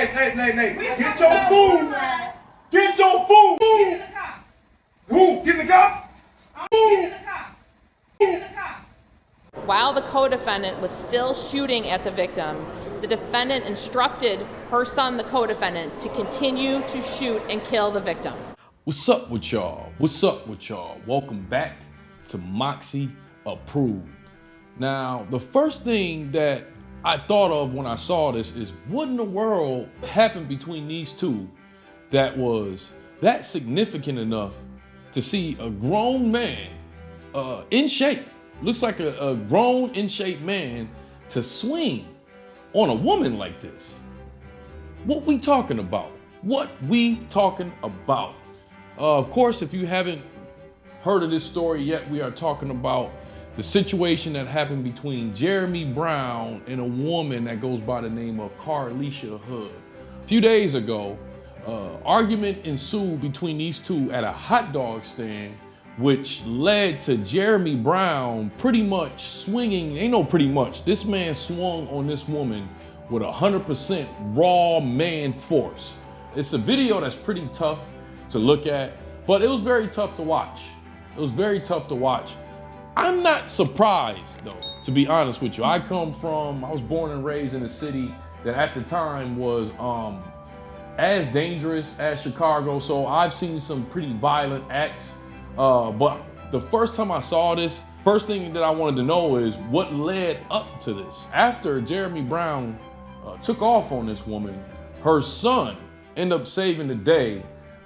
Hey. Get your food. Get your food. Who? Get in the car. While the co-defendant was still shooting at the victim, the defendant instructed her son, the co-defendant, to continue to shoot and kill the victim. What's up with y'all? Welcome back to Moxy Approved. Now, the first thing that I thought of when I saw this is what in the world happened between these two that was that significant enough to see a grown man in shape, looks like a grown in shape man, to swing on a woman like this. What we talking about? Of course, if you haven't heard of this story yet, we are talking about the situation that happened between Jeremy Brown and a woman that goes by the name of Carlisha Hood. A few days ago, argument ensued between these two at a hot dog stand, which led to Jeremy Brown pretty much swinging. Ain't no pretty much. This man swung on this woman with 100% raw man force. It's a video that's pretty tough to look at, but it was very tough to watch. I'm not surprised though, to be honest with you. I was born and raised in a city that at the time was as dangerous as Chicago, so I've seen some pretty violent acts. But the first time I saw this, first thing that I wanted to know is what led up to this. After Jeremy Brown took off on this woman, her son ended up saving the day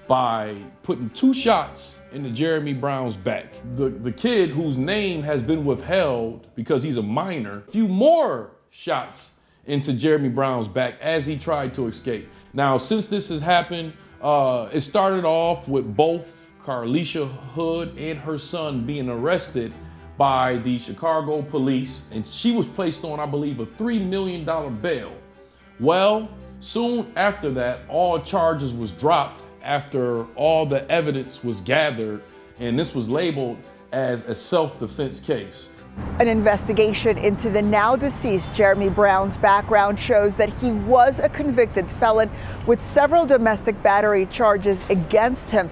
by putting 2 shots into Jeremy Brown's back. The kid, whose name has been withheld because he's a minor, a few more shots into Jeremy Brown's back as he tried to escape. Now, since this has happened, it started off with both Carlisha Hood and her son being arrested by the Chicago police, and she was placed on, I believe, a $3 million bail. Well, soon after that, all charges was dropped after all the evidence was gathered, and this was labeled as a self-defense case. An investigation into the now deceased Jeremy Brown's background shows that he was a convicted felon with several domestic battery charges against him.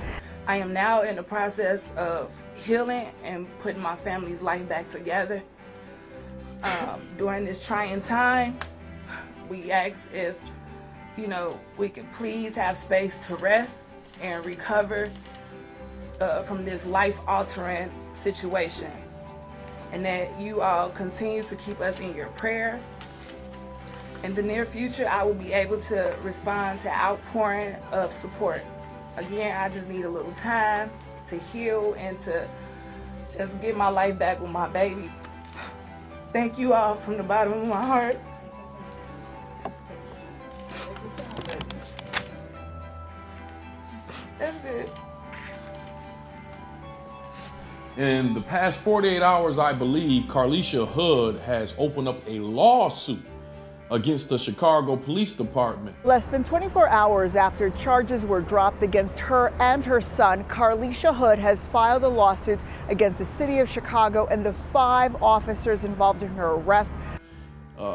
I am now in the process of healing and putting my family's life back together. During this trying time, we ask if, we can please have space to rest and recover from this life-altering situation. And that you all continue to keep us in your prayers. In the near future, I will be able to respond to outpouring of support. Again, I just need a little time to heal and to just get my life back with my baby. Thank you all from the bottom of my heart. That's it. In the past 48 hours, I believe, Carlisha Hood has opened up a lawsuit against the Chicago Police Department. Less than 24 hours after charges were dropped against her and her son, Carlisha Hood has filed a lawsuit against the city of Chicago and the 5 officers involved in her arrest.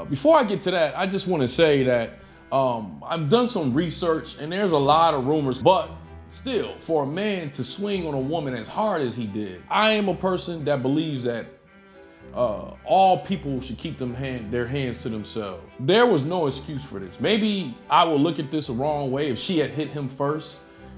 Before I get to that, I just want to say that I've done some research, and there's a lot of rumors, but still, for a man to swing on a woman as hard as he did, I am a person that believes that all people should keep their hands to themselves. There was no excuse for this. Maybe I would look at this the wrong way if she had hit him first.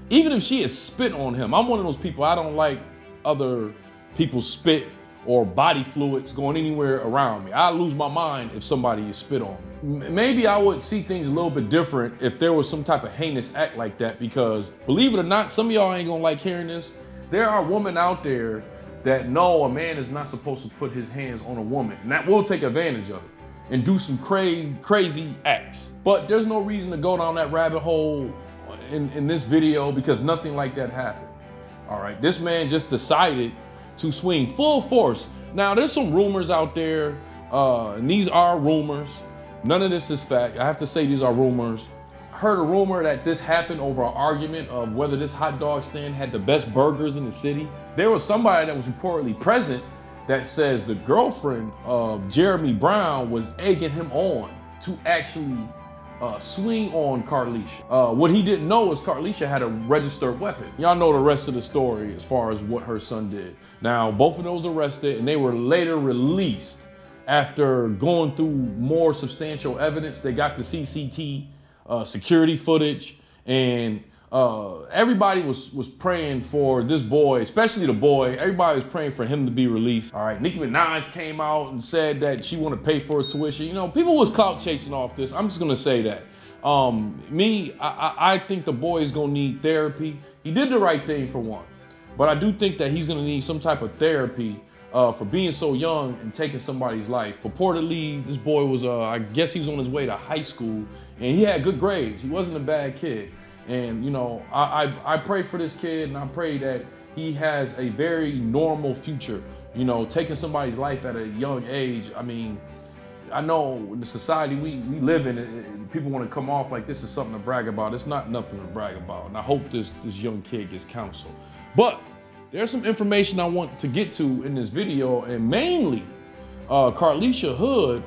Even if she had spit on him. I'm one of those people, I don't like other people's spit or body fluids going anywhere around me. I lose my mind if somebody is spit on me. Maybe I would see things a little bit different if there was some type of heinous act like that, because believe it or not, some of y'all ain't gonna like hearing this. There are women out there that know a man is not supposed to put his hands on a woman, and that will take advantage of it and do some crazy acts. But there's no reason to go down that rabbit hole in this video, because nothing like that happened. All right, this man just decided to swing full force. Now, there's some rumors out there, and these are rumors. None of this is fact. I have to say these are rumors. I heard a rumor that this happened over an argument of whether this hot dog stand had the best burgers in the city. There was somebody that was reportedly present that says the girlfriend of Jeremy Brown was egging him on to actually swing on Carlisha. What he didn't know is Carlisha had a registered weapon. Y'all know the rest of the story as far as what her son did. Now, both of those arrested, and they were later released after going through more substantial evidence. They got the CCTV security footage, and everybody was praying for this boy, especially the boy. Everybody was praying for him to be released. All right, Nicki Minaj came out and said that she wanted to pay for his tuition. You know, people was clout chasing off this. I'm just gonna say that. I think the boy is gonna need therapy. He did the right thing for one, but I do think that he's gonna need some type of therapy for being so young and taking somebody's life. Purportedly, this boy was, I guess he was on his way to high school, and he had good grades. He wasn't a bad kid. And, you know, I pray for this kid, and I pray that he has a very normal future. You know, taking somebody's life at a young age. I mean, I know in the society we live in, people want to come off like this is something to brag about. It's not nothing to brag about. And I hope this young kid gets counsel. But there's some information I want to get to in this video, and mainly Carlisha Hood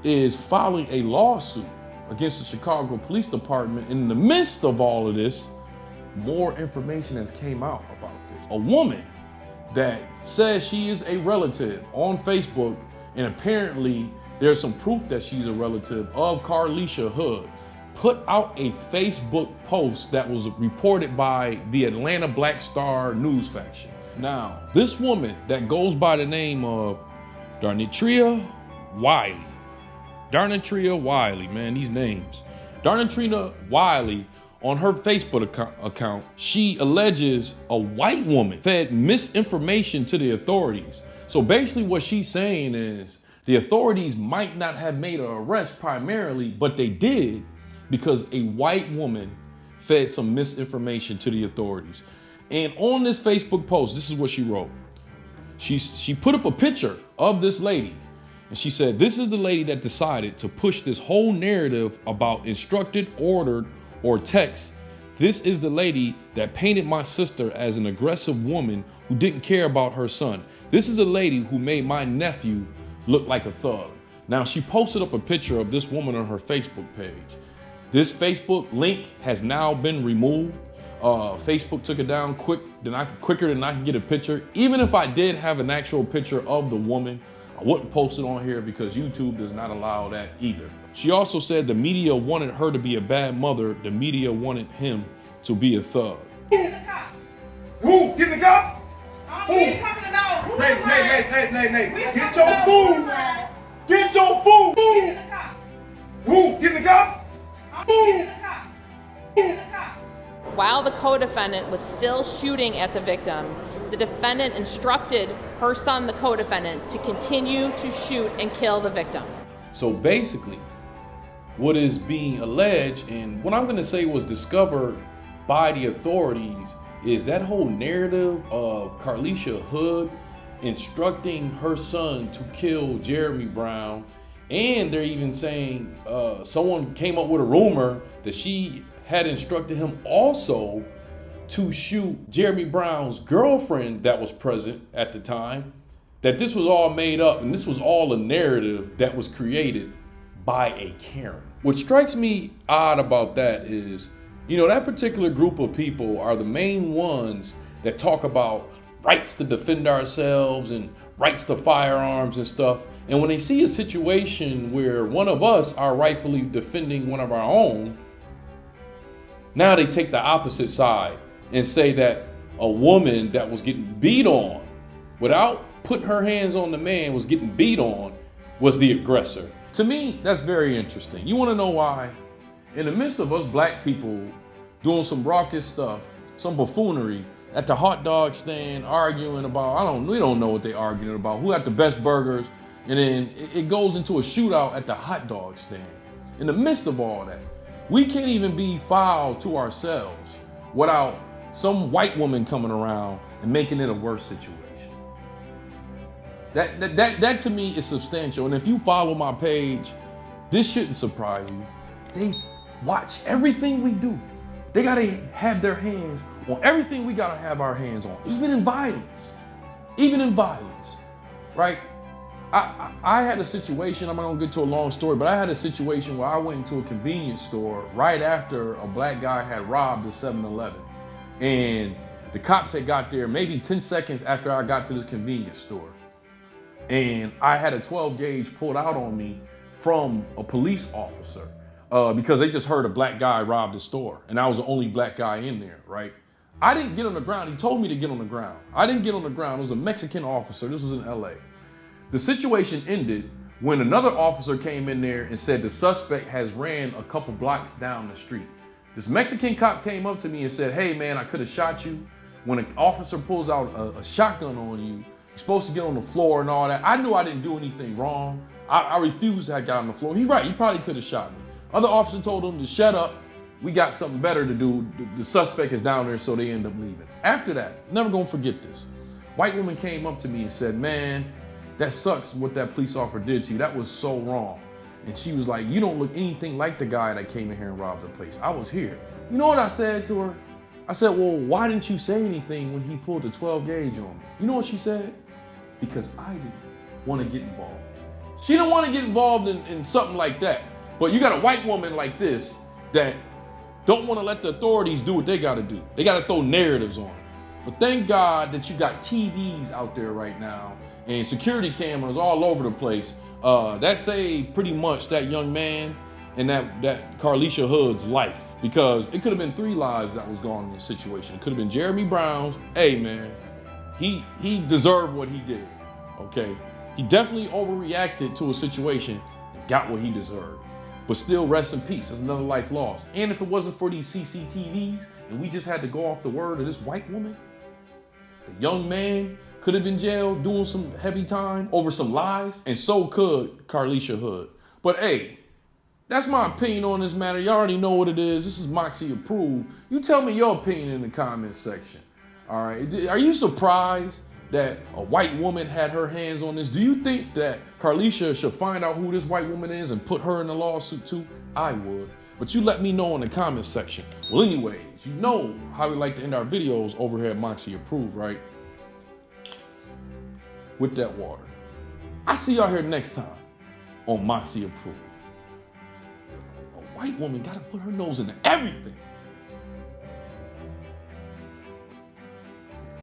is filing a lawsuit against the Chicago Police Department. In the midst of all of this, more information has came out about this. A woman that says she is a relative on Facebook, and apparently there's some proof that she's a relative of Carlisha Hood, put out a Facebook post that was reported by the Atlanta Black Star news faction. Now, this woman that goes by the name of Darnitria Wiley, man, these names. Darnitria Wiley, on her Facebook account, she alleges a white woman fed misinformation to the authorities. So basically what she's saying is the authorities might not have made an arrest primarily, but they did because a white woman fed some misinformation to the authorities. And on this Facebook post, this is what she wrote. She put up a picture of this lady, and she said, "This is the lady that decided to push this whole narrative about instructed, ordered, or text. This is the lady that painted my sister as an aggressive woman who didn't care about her son. This is the lady who made my nephew look like a thug." Now, she posted up a picture of this woman on her Facebook page. This Facebook link has now been removed. Facebook took it down quicker than I could get a picture. Even if I did have an actual picture of the woman, I wouldn't post it on here because YouTube does not allow that either. She also said the media wanted her to be a bad mother. The media wanted him to be a thug. Who? Get in the car? Who? Nay. Get your food. Get your food. Who? Get in the car? While the co-defendant was still shooting at the victim, the defendant instructed her son, the co-defendant, to continue to shoot and kill the victim. So basically, what is being alleged, and what I'm going to say was discovered by the authorities, is that whole narrative of Carlisha Hood instructing her son to kill Jeremy Brown. And they're even saying someone came up with a rumor that she had instructed him also to shoot Jeremy Brown's girlfriend that was present at the time, that this was all made up and this was all a narrative that was created by a Karen. What strikes me odd about that is, you know, that particular group of people are the main ones that talk about rights to defend ourselves and rights to firearms and stuff. And when they see a situation where one of us are rightfully defending one of our own, now they take the opposite side and say that a woman that was getting beat on without putting her hands on the man was getting beat on was the aggressor. To me, that's very interesting. You want to know why? In the midst of us black people doing some raucous stuff, some buffoonery at the hot dog stand, arguing about, we don't know what they're arguing about, who had the best burgers, and then it goes into a shootout at the hot dog stand. In the midst of all that, we can't even be foul to ourselves without some white woman coming around and making it a worse situation. That to me is substantial. And if you follow my page, this shouldn't surprise you. They watch everything we do. They gotta have their hands on everything we gotta have our hands on, even in violence, right? I had a situation, I'm not gonna get to a long story, but I had a situation where I went into a convenience store right after a black guy had robbed a 7-Eleven. And the cops had got there maybe 10 seconds after I got to this convenience store. And I had a 12 gauge pulled out on me from a police officer because they just heard a black guy robbed the store. And I was the only black guy in there, right? I didn't get on the ground. He told me to get on the ground. I didn't get on the ground. It was a Mexican officer. This was in LA. The situation ended when another officer came in there and said the suspect has ran a couple blocks down the street. This Mexican cop came up to me and said, hey man, I could have shot you. When an officer pulls out a shotgun on you, you're supposed to get on the floor and all that. I knew I didn't do anything wrong. I refused to have got on the floor. He's right, he probably could have shot me. Other officer told him to shut up. We got something better to do. The suspect is down there, so they end up leaving. After that, never gonna forget this. White woman came up to me and said, man, that sucks what that police officer did to you. That was so wrong. And she was like, you don't look anything like the guy that came in here and robbed the place. I was here. You know what I said to her? I said, well, why didn't you say anything when he pulled the 12 gauge on me? You know what she said? Because I didn't want to get involved. She didn't want to get involved in something like that. But you got a white woman like this that don't want to let the authorities do what they got to do. They got to throw narratives on it. But thank God that you got TVs out there right now and security cameras all over the place. That saved pretty much that young man and that Carlisha Hood's life, because it could have been 3 lives that was gone in this situation. It could have been Jeremy Brown's. Hey man, he deserved what he did, okay? He definitely overreacted to a situation and got what he deserved. But still, rest in peace. There's another life lost. And if it wasn't for these CCTVs and we just had to go off the word of this white woman, the young man could have been jailed doing some heavy time over some lies, and so could Carlisha Hood. But hey, that's my opinion on this matter. You already know what it is. This is Moxy Approved. You tell me your opinion in the comments section. All right, are you surprised that a white woman had her hands on this? Do you think that Carlisha should find out who this white woman is and put her in the lawsuit too? I would. But you let me know in the comments section. Well, anyways, you know how we like to end our videos over here at Moxy Approved, right? With that water. I see y'all here next time on Moxy Approved. A white woman gotta put her nose into everything.